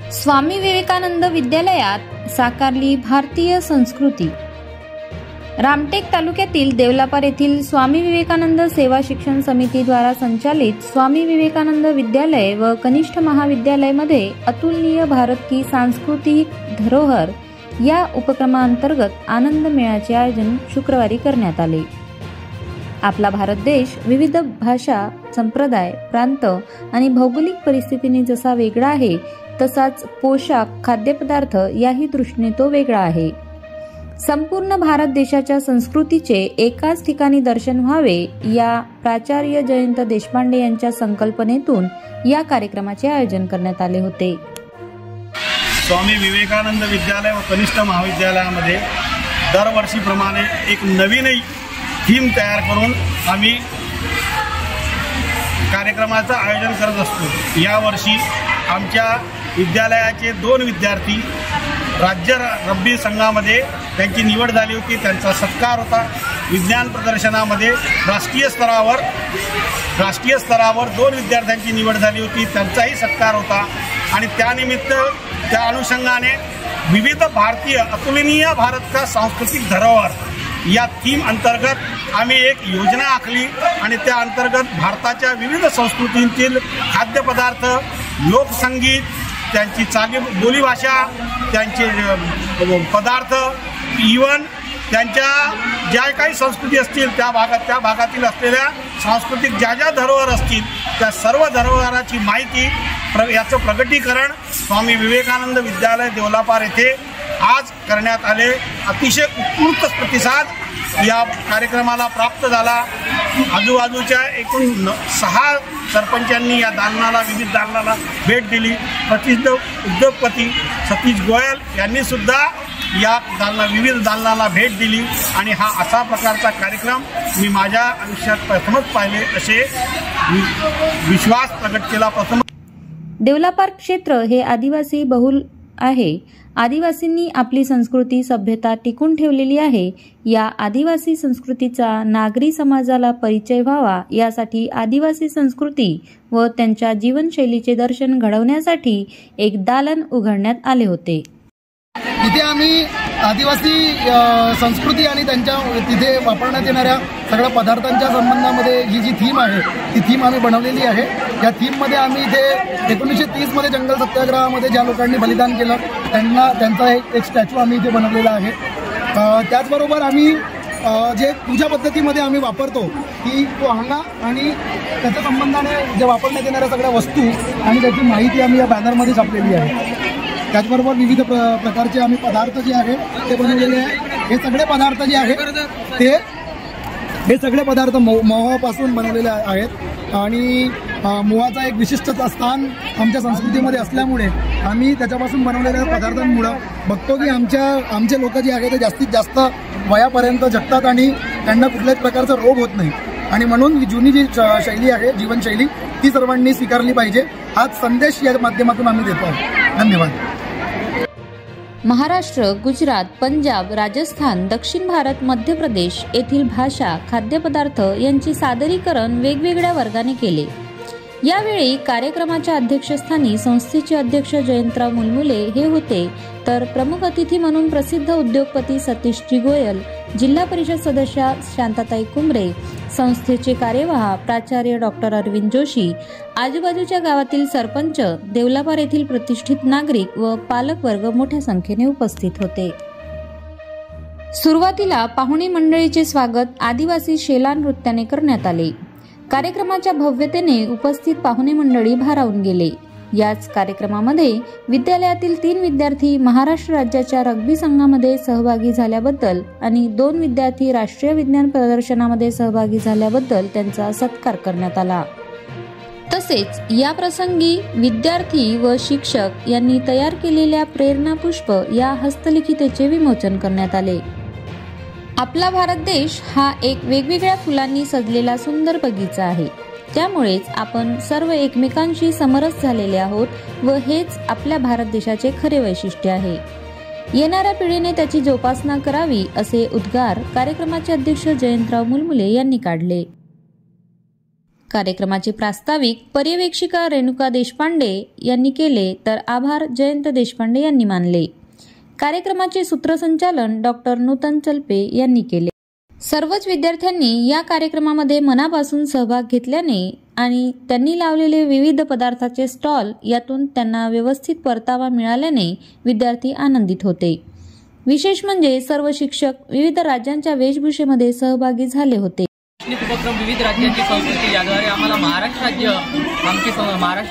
स्वामी विवेकानंद विद्यालयात साकारली भारतीय संस्कृती। रामटेक तालुक्यातील देवलापार येथील स्वामी विवेकानंद सेवा शिक्षण समिती द्वारा संचालित स्वामी विवेकानंद विद्यालय व कनिष्ठ महाविद्यालय मध्ये अतुलनीय भारत की सांस्कृतिक धरोहर या उपक्रमांतर्गत आनंद मेळ्याचे आयोजन शुक्रवारी करण्यात आले। आपला भारत देश विविध भाषा, संप्रदाय, प्रांत आणि भौगोलिक परिस्थितीने जसा वेगळा आहे तसाच पोशाख, खाद्यपदार्थ याही दृष्टीने तो वेगळा आहे। संपूर्ण भारत देशाच्या संस्कृतीचे एकाच ठिकाणी दर्शन व्हावे या प्राचार्य जयंत देशपांडे यांच्या संकल्पनेतून या कार्यक्रमाचे आयोजन करण्यात आले होते। स्वामी विवेकानंद विद्यालय व कनिष्ठ महाविद्यालयामध्ये दरवर्षीप्रमाणे एक नवीन थीम तयार करून आम्ही कार्यक्रमाचं आयोजन करत असतो। यावर्षी आमच्या विद्यालयाचे 2 विद्यार्थी राज्य रब्बी संघामध्ये त्यांची निवड झाली होती, त्यांचा सत्कार होता। विज्ञान प्रदर्शनामध्ये राष्ट्रीय स्तरावर 2 विद्यार्थ्यांची निवड झाली होती, त्यांचाही सत्कार होता। आणि त्यानिमित्त त्या अनुषंगाने विविध भारतीय अतुलनीय भारत का सांस्कृतिक धरोहर या थीम अंतर्गत आम्ही एक योजना आखली आणि त्या अंतर्गत भारताच्या विविध संस्कृतींतील खाद्यपदार्थ, लोकसंगीत, त्यांची बोलीभाषा, त्यांचे पदार्थ, इवन त्यांच्या ज्या काही संस्कृती असतील त्या भागातील असलेल्या सांस्कृतिक ज्या धरोहर असतील त्या सर्व धरोहराची माहिती याचं प्रगटीकरण स्वामी विवेकानंद विद्यालय देवलापार येथे आज करण्यात आले। अतिशय उत्स्फूर्त प्रतिसाद या कार्यक्रमाला प्राप्त झाला। आजूबाजूच्या एकूण 6 सरपंचांनी या विविध दालनाला भेट दिली। प्रसिद्ध उद्योगपती सतीश गोयल यांनी सुद्धा या विविध दालनाला भेट दिली आणि हा असा प्रकारचा कार्यक्रम मी माझ्या आयुष्यात प्रथमच पाहिले असे विश्वास प्रकट केला। देवलापार क्षेत्र हे आदिवासी बहुल आहे। आदिवासींनी आपली संस्कृती, सभ्यता टिकून ठेवलेली आहे। या आदिवासी संस्कृतीचा नागरी समाजाला परिचय व्हावा यासाठी आदिवासी संस्कृती व त्यांच्या जीवनशैलीचे दर्शन घडवण्यासाठी एक दालन उघडण्यात आले होते। तिथे आम्ही आदिवासी संस्कृती आणि त्यांच्या तिथे वापरण्यात येणाऱ्या सगळ्या पदार्थांच्या संबंधामध्ये ही जी थीम आहे ती थीम आम्ही बनवलेली आहे। या थीममध्ये आम्ही इथे 1930 मध्ये जंगल सत्याग्रहामध्ये ज्या लोकांनी बलिदान केलं त्यांचा एक स्टॅच्यू आम्ही इथे बनवलेला आहे। त्याचबरोबर आम्ही जे पूजा पद्धतीमध्ये आम्ही वापरतो की तो अंगा आणि त्याच्या संबंधाने जे वापरण्यात येणाऱ्या सगळ्या वस्तू आणि त्याची माहिती आम्ही या बॅनरमध्ये छापलेली आहे। त्याचबरोबर विविध प्रकारचे आम्ही पदार्थ जे आहे ते बनवलेले आहे। हे सगळे पदार्थ जे आहेत हे सगळे पदार्थ मोहापासून बनवलेले आहेत आणि मोहाचा एक विशिष्ट स्थान आमच्या संस्कृतीमध्ये असल्यामुळे आम्ही त्याच्यापासून बनवलेल्या पदार्थांमुळे बघतो की आमचे लोक जे आहेत ते जास्तीत जास्त वयापर्यंत जगतात आणि त्यांना कुठल्याच प्रकारचा रोग होत नाही आणि म्हणून जुनी जी शैली आहे, जीवनशैली, ती सर्वांनी स्वीकारली पाहिजे। हाच संदेश या माध्यमातून आम्ही देतो। धन्यवाद। महाराष्ट्र, गुजरात, पंजाब, राजस्थान, दक्षिण भारत, मध्य प्रदेश येथील भाषा, खाद्यपदार्थ यांचे सादरीकरण वेगवेगळ्या वर्गाने केले। यावेळी कार्यक्रमाच्या अध्यक्षस्थानी संस्थेचे अध्यक्ष जयंतराव मुलमुले हे होते, तर प्रमुख अतिथी म्हणून प्रसिद्ध उद्योगपती सतीशजी गोयल, जिल्हा परिषद सदस्या शांताताई कुंबरे, संस्थेचे कार्यवाह प्राचार्य डॉक्टर अरविंद जोशी, आजूबाजूच्या गावातील सरपंच, देवलापार येथील प्रतिष्ठित नागरिक व पालक वर्ग मोठ्या संख्येने उपस्थित होते। सुरुवातीला पाहुणे मंडळीचे स्वागत आदिवासी शेला नृत्याने करण्यात आले। कार्यक्रमाच्या भव्यतेने उपस्थित पाहुणे मंडळी भारावून गेले। याच कार्यक्रमामध्ये विद्यालयातील 3 विद्यार्थी महाराष्ट्र राज्याच्या रग्बी संघामध्ये सहभागी झाल्याबद्दल आणि 2 विद्यार्थी राष्ट्रीय विज्ञान प्रदर्शनामध्ये सहभागी झाल्याबद्दल त्यांचा सत्कार करण्यात आला। तसेच या प्रसंगी विद्यार्थी व शिक्षक यांनी तयार केलेल्या प्रेरणा पुष्प या हस्तलिखितेचे विमोचन करण्यात आले। आपला भारत देश हा एक वेगवेगळ्या फुलांनी सजलेला सुंदर बगीचा आहे। त्यामुळेच आपण सर्व एकमेकांशी समरस झालेले आहोत व हेच आपल्या भारत देशाचे खरे वैशिष्ट्य आहे। येणाऱ्या पिढीने त्याची जोपासना करावी असे उद्गार कार्यक्रमाचे अध्यक्ष जयंतराव मुलमुले यांनी काढले। कार्यक्रमाचे प्रास्ताविक पर्यवेक्षिका रेणुका देशपांडे यांनी केले, तर आभार जयंत देशपांडे यांनी मानले. कार्यक्रमाचे सूत्रसंचालन डॉक्टर नूतन चलपे यांनी केले. सर्वच विद्यार्थ्यांनी या कार्यक्रमामध्ये मनापासून सहभाग घेतल्याने आणि त्यांनी लावलेले विविध पदार्थाचे स्टॉल यातून त्यांना व्यवस्थित परतावा मिळाल्याने विद्यार्थी आनंदित होते. विशेष म्हणजे सर्व शिक्षक विविध राज्यांच्या वेशभूषेमध्ये सहभागी झाले होते. उपक्रम विविध राज्यांची संस्कृती याद्वारे आम्हाला महाराष्ट्र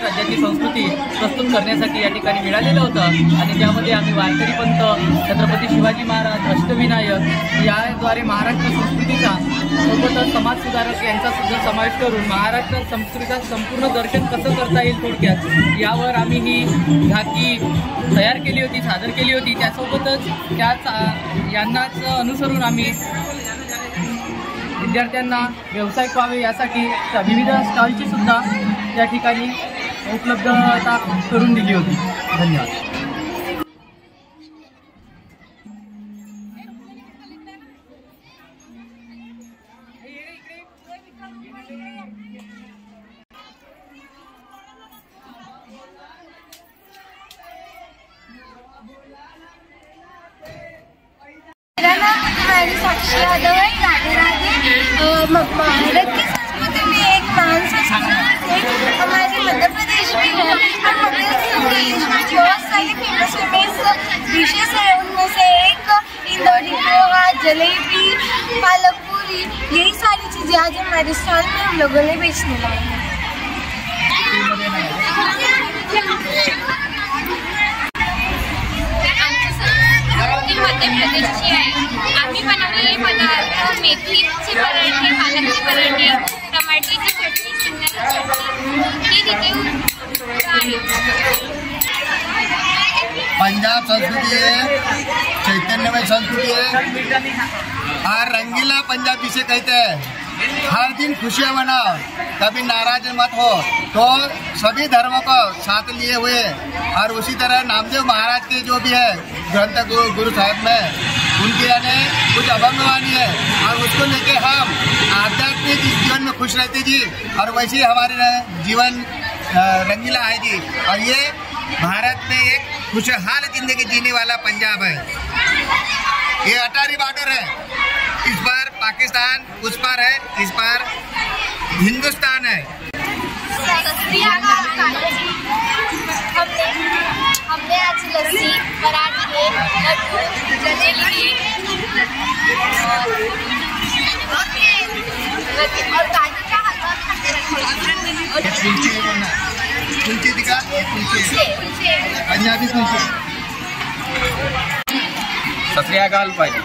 राज्याची संस्कृती प्रस्तुत करण्यासाठी या ठिकाणी मिळालेलं होतं आणि त्यामध्ये आम्ही वारकरी पंथ, छत्रपती शिवाजी महाराज, अष्टविनायक याद्वारे महाराष्ट्र संस्कृतीचा सोबतच समाजसुधारक यांचा सुद्धा समावेश करून महाराष्ट्र संस्कृतीचा संपूर्ण दर्शन कसं करता येईल थोडक्यात यावर आम्ही ही झाकी तयार केली होती, सादर केली होती. त्यासोबतच त्याच यांनाच अनुसरून आम्ही विद्यार्थ्यांना व्यावसायिक व्हावे यासाठी विविध स्टॉलची सुद्धा त्या ठिकाणी उपलब्धता करून दिली होती. धन्यवाद. साक्षी यादव है, राधे राधे। भारत की संस्कृति में एक महान संस्कृति है, हमारे मध्य प्रदेश में है और मध्य प्रदेश में बहुत सारी फेमस डिशेस है. उनमें से एक इंदौरी पोहा, जलेबी, पालक पूरी, यही सारी चीज़ें आज हमारे स्टॉल में हम लोगों ने बेचने लाई हैं. मध्य प्रदेशची आहे. आम्ही बनवलेले पदार्थ मेथीचे पराठे, पालकचे पराठे, टमाट्याची चटणी, शेंगदाण्याची चटणी हे तिथे पंजाब संस्कृति है, चैतन्यमय संस्कृति है और रंगीला पंजाब जिसे कहते हैं. हर दिन खुशियाँ मनाओ, कभी नाराज मत हो. तो सभी धर्मों को साथ लिए हुए और उसी तरह नामदेव महाराज के जो भी है ग्रंथ गुरु साहब में उनके यानी कुछ अभंगवाणी है और उसको लेके हम आध्यात्मिक जीवन में खुश रहते जी और वैसे ही हमारे जीवन रंगीला है जी. और ये भारत में एक खुशहाल जिंदगी जीने वाला पंजाब है. ये अटारी बॉर्डर है, इस बार पाकिस्तान, उस पार है, इस पार हिंदुस्तान है. हमने आज लस्सी, पराठे, लड्डू, जलेबी और काजू का हलवा कुलचे दिखा, पंजाबी कुलचे. सत श्री अकाल पाजी.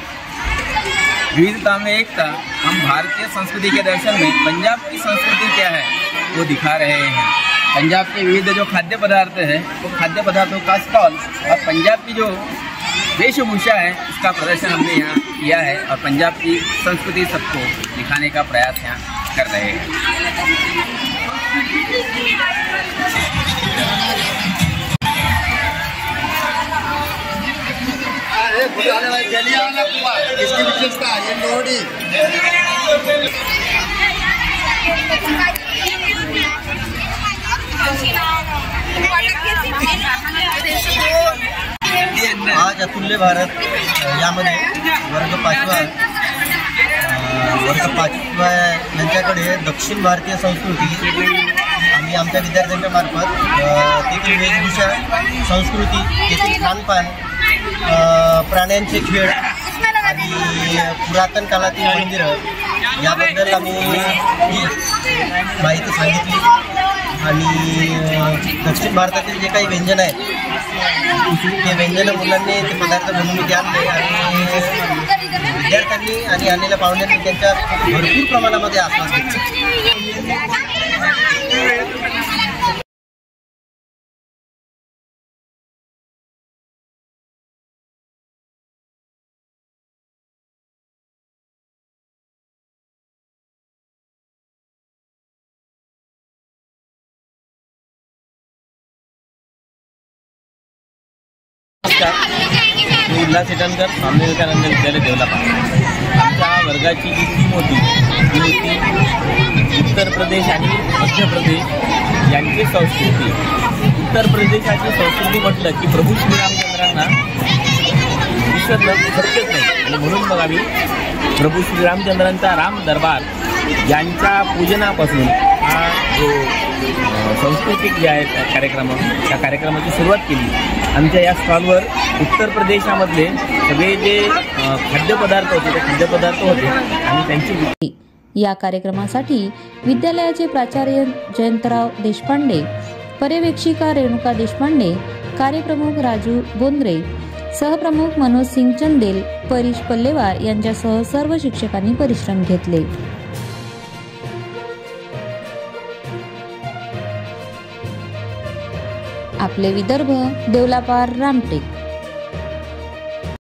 विविधता में एकता. हम भारतीय संस्कृति के दर्शन में पंजाब की संस्कृति क्या है वो दिखा रहे हैं. पंजाब के विविध जो खाद्य पदार्थ है वो खाद्य पदार्थों का स्टॉल और पंजाब की जो वेशभूषा है इसका प्रदर्शन हमने यहाँ किया है और पंजाब की संस्कृति सबको दिखाने का प्रयास यहाँ कर रहे हैं. जलियांवाला कुआं, इसकी विशेषता ये लोहड़ी. आज अतुल्य भारत यामध्ये वर्ग पाचवा यांच्याकडे दक्षिण भारतीय संस्कृती आम्ही आमच्या विद्यार्थ्यांच्या मार्फत तेथील वेशभूषा, संस्कृती, तेथील खानपान, प्राण्यांचे खेळ आणि पुरातन काळातील मंदिरं याबद्दल आम्ही माहिती सांगितली आणि दक्षिण भारतातील जे काही व्यंजन आहेत ते व्यंजन मुलांनी ते पदार्थ बनवून इथे आणले आणि विद्यार्थ्यांनी आणि आलेल्या पाहुण्यांनी त्यांच्या भरपूर प्रमाणामध्ये आस्वाद घेतला. मी उल्हास इटनकर, स्वामी विवेकानंद विद्यालय देवला. आमच्या वर्गाची जी टीम होती ती उत्तर प्रदेश आणि मध्य प्रदेश यांची संस्कृती. उत्तर प्रदेशाची संस्कृती म्हटलं की प्रभू श्रीरामचंद्रांना विसरणं शक्यच नाही आणि म्हणून मग आम्ही प्रभू श्रीरामचंद्रांचा राम दरबार यांच्या पूजनापासून हा जो सांस्कृतिक जे आहे त्या कार्यक्रमाची सुरुवात केली. आमच्या या स्टॉलवर उत्तर प्रदेशामधले सगळे जे खाद्यपदार्थ होते ते खाद्यपदार्थ होते आणि त्यांची. या कार्यक्रमासाठी विद्यालयाचे प्राचार्य जयंतराव देशपांडे, पर्यवेक्षिका रेणुका देशपांडे, कार्यप्रमुख राजू बोंद्रे, सहप्रमुख मनोज सिंग चंदेल, परीश पल्लेवार यांच्यासह सर्व शिक्षकांनी परिश्रम घेतले. आपले विदर्भ, देवलापार, रामटेक.